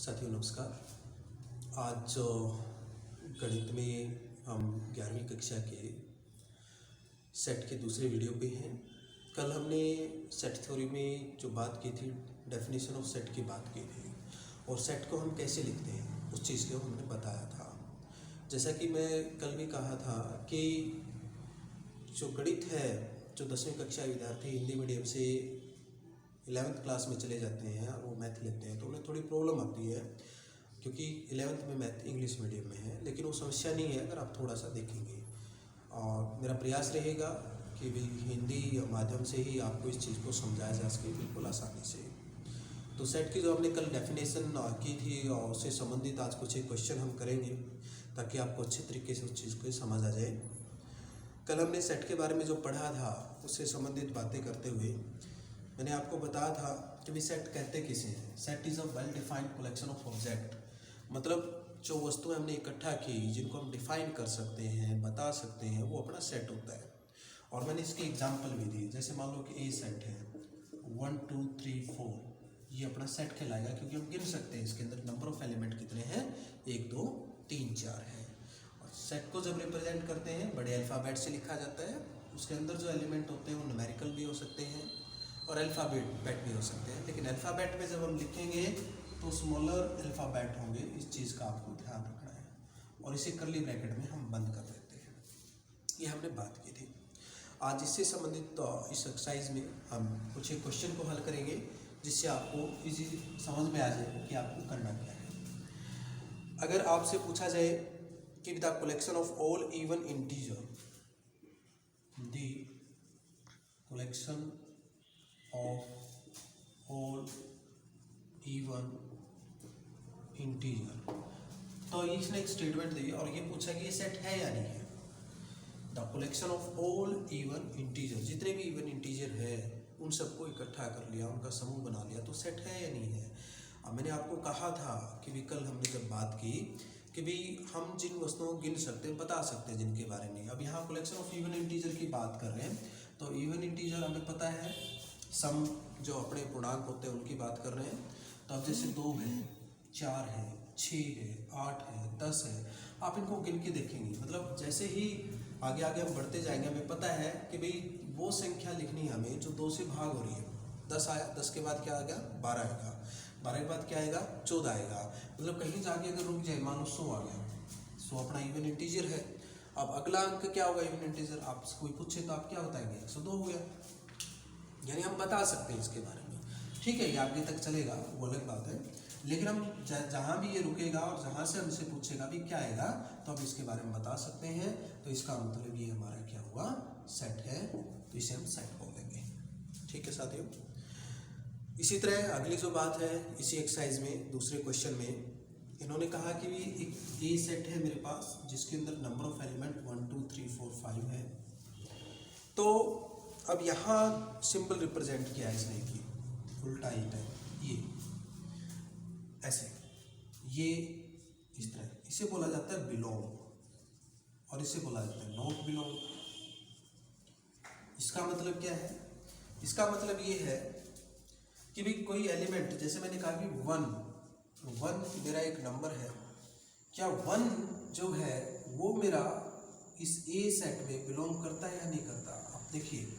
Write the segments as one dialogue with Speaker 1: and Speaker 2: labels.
Speaker 1: साथियों नमस्कार। आज गणित में हम 11वीं कक्षा के सेट के दूसरे वीडियो पे हैं। कल हमने सेट थ्योरी में जो बात की थी, डेफिनेशन ऑफ सेट की बात की थी और सेट को हम कैसे लिखते हैं उस चीज़ को हमने बताया था। जैसा कि मैं कल भी कहा था कि जो गणित है, जो 10वीं कक्षा विद्यार्थी हिंदी मीडियम से 11th क्लास में चले जाते हैं और वो मैथ लेते हैं तो उन्हें थोड़ी प्रॉब्लम आती है, क्योंकि 11th में मैथ इंग्लिश मीडियम में है। लेकिन वो समस्या नहीं है अगर आप थोड़ा सा देखेंगे। और मेरा प्रयास रहेगा कि भी हिंदी माध्यम से ही आपको इस चीज़ को समझाया जा सके बिल्कुल आसानी से। तो सेट की जो हमने कल डेफिनेशन की थी और उससे संबंधित आज कुछ एक क्वेश्चन हम करेंगे ताकि आपको अच्छे तरीके से उस चीज़ को समझ आ जाए। कल हमने सेट के बारे में जो पढ़ा था उससे संबंधित बातें करते हुए मैंने आपको बताया था कि भी सेट कहते किसे हैं। Set is a well defined collection of object, मतलब जो वस्तुएं हमने इकट्ठा की जिनको हम डिफाइन कर सकते हैं, बता सकते हैं, वो अपना सेट होता है। और मैंने इसके एग्जांपल भी दिए। जैसे मान लो कि ए सेट है 1 2 3 4, ये अपना सेट कहलाएगा क्योंकि हम गिन सकते हैं इसके अंदर नंबर ऑफ एलिमेंट कितने हैं, 1 2 3 4 है। और सेट को जब रिप्रेजेंट करते हैं बड़े अल्फ़ाबेट से लिखा जाता है। उसके अंदर जो एलिमेंट होते हैं वो न्यूमेरिकल भी हो सकते हैं और अल्फ़ाबेट भी हो सकते हैं। लेकिन अल्फ़ाबेट में जब हम लिखेंगे तो स्मॉलर अल्फ़ाबेट होंगे, इस चीज़ का आपको ध्यान रखना है। और इसे करली ब्रैकेट में हम बंद कर देते हैं। ये हमने बात की थी। आज इससे संबंधित इस एक्सरसाइज में हम कुछ एक क्वेश्चन को हल करेंगे जिससे आपको इजी समझ में आ जाए कि आपको करना क्या है। अगर आपसे पूछा जाए कि the collection of all even integer, the collection of all even integer, तो इसने एक स्टेटमेंट दी और ये पूछा कि ये सेट है या नहीं है। The collection of all even integer, जितने भी इवन इंटीजर है उन सबको इकट्ठा कर लिया, उनका समूह बना लिया, तो सेट है या नहीं है। अब मैंने आपको कहा था कि भी कल हमने जब बात की कि भी हम जिन वस्तुओं को गिन सकते हैं, बता सकते हैं जिनके बारे में। अब यहाँ कलेक्शन ऑफ इवन इंटीजर की बात कर रहे हैं, तो इवन इंटीजर हमें पता है सम जो अपने पूर्णांक होते हैं उनकी बात कर रहे हैं। तो अब जैसे 2 है, 4 है, 6 है, 8 है, 10 है, आप इनको गिन के देखेंगे। मतलब जैसे ही आगे आगे हम बढ़ते जाएंगे हमें पता है कि भाई वो संख्या लिखनी है हमें जो 2 से भाग हो रही है। 10 आया, 10 के बाद क्या आएगा, 12 आएगा, 12 के बाद क्या आएगा, 14 आएगा। मतलब कहीं जाके अगर रुक जाए, मान लो 100 आ गया, 100 अपना इवन इंटीजर है। अब अगला अंक क्या होगा इवन इंटीजर, आपसे कोई पूछे तो आप क्या बताएंगे, 102 हो गया। यानी हम बता सकते हैं इसके बारे में। ठीक है, ये आगे तक चलेगा वो अलग बात है, लेकिन हम जहाँ भी ये रुकेगा और जहाँ से हमसे पूछेगा भी क्या आएगा तो हम इसके बारे में बता सकते हैं। तो इसका मतलब ये हमारा क्या हुआ, सेट है, तो इसे हम सेट बोल देंगे। ठीक है साथियों। इसी तरह अगली जो बात है इसी एक्सरसाइज में दूसरे क्वेश्चन में इन्होंने कहा कि भी एक ए सेट है मेरे पास जिसके अंदर नंबर ऑफ एलिमेंट 1 2 3 4 5 है। तो अब यहाँ सिंपल रिप्रेजेंट किया है इसने कि उल्टा ही है, ये ऐसे, ये इस तरह, इसे बोला जाता है बिलोंग और इसे बोला जाता है नॉट बिलोंग। इसका मतलब क्या है, इसका मतलब ये है कि भी कोई एलिमेंट, जैसे मैंने कहा कि 1 मेरा एक नंबर है, क्या 1 जो है वो मेरा इस ए सेट में बिलोंग करता है या नहीं करता। आप देखिए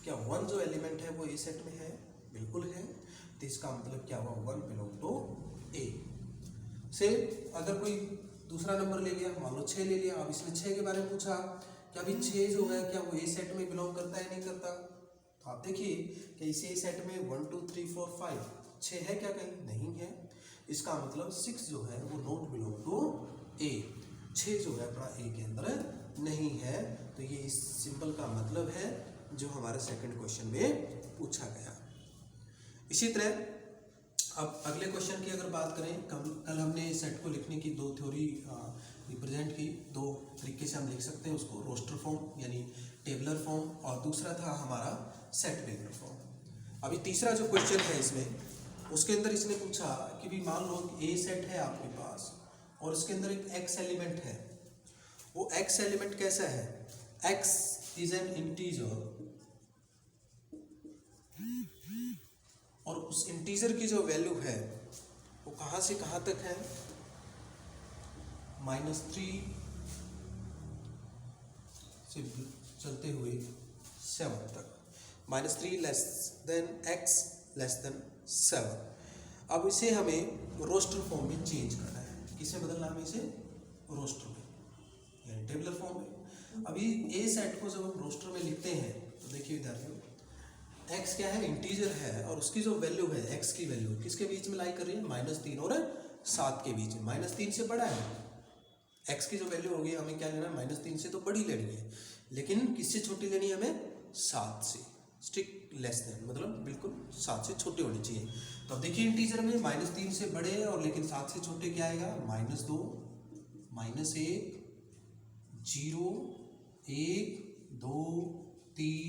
Speaker 1: क्या 1 जो एलिमेंट है वो ए सेट में है, बिल्कुल है। तो इसका मतलब क्या हुआ, 1 बिलोंग टू ए। से अगर कोई दूसरा नंबर ले लिया, मान लो 6 ले लिया, अब इसने 6 के बारे में पूछा कि अभी 6 जो है क्या वो ए सेट में बिलोंग करता है नहीं करता। तो आप देखिए कि इस ए सेट में 1 2 3 4 5 6 है क्या, कहीं नहीं है। इसका मतलब 6 जो है वो नॉट बिलोंग टू ए, 6 जो है अपना ए के अंदर नहीं है। तो ये इस सिंपल का मतलब है जो हमारे सेकंड क्वेश्चन में पूछा गया। इसी तरह अब अगले क्वेश्चन की अगर बात करें, कल हमने सेट को लिखने की 2 थ्योरी रिप्रेजेंट की। 2 तरीके से हम लिख सकते हैं उसको, रोस्टर फॉर्म यानी टेबलर फॉर्म, और दूसरा था हमारा सेट वेक्टर फॉर्म। अभी तीसरा जो क्वेश्चन है इसमें, उसके अंदर इसने पूछा कि भी मान लो ए सेट है आपके पास और इसके अंदर एक एक्स एलिमेंट है। वो एक्स एलिमेंट कैसा है, एक्स इज एन इंटीजर और उस इंटीजर की जो वैल्यू है वो कहाँ से कहाँ तक है, -3 से चलते हुए 7 तक, -3 less than x less than 7। अब इसे हमें रोस्टर फॉर्म में चेंज करना है। किसे बदलना है हमें इसे, रोस्टर में, यानी टेबलर फॉर्म में। अभी ए सेट को जब हम रोस्टर में लिखते हैं तो देखिए विद्यार्थियों, x क्या है, इंटीजर है, और उसकी जो वैल्यू है, x की वैल्यू किसके बीच में लाई कर रही है, -3 और 7 के बीच में। -3 से बड़ा है, x की जो वैल्यू होगी हमें क्या लेना है, -3 से तो बड़ी लेनी है, लेकिन किससे छोटी लेनी है हमें, 7 से, स्ट्रिक्ट लेस देन, मतलब बिल्कुल 7 से छोटे होनी चाहिए। तो अब देखिए इंटीजर में -3 से बड़े और लेकिन 7 से छोटे क्या आएगा, -2, -1, 0, 1, 2, 3,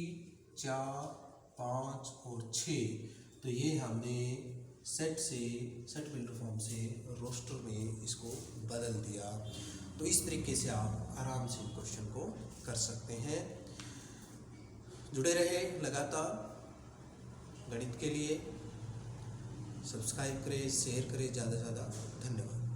Speaker 1: 4, 5 और 6। तो ये हमने सेट बिल्डर फॉर्म से रोस्टर में इसको बदल दिया। तो इस तरीके से आप आराम से क्वेश्चन को कर सकते हैं। जुड़े रहे लगातार गणित के लिए, सब्सक्राइब करें, शेयर करें ज़्यादा से ज़्यादा। धन्यवाद।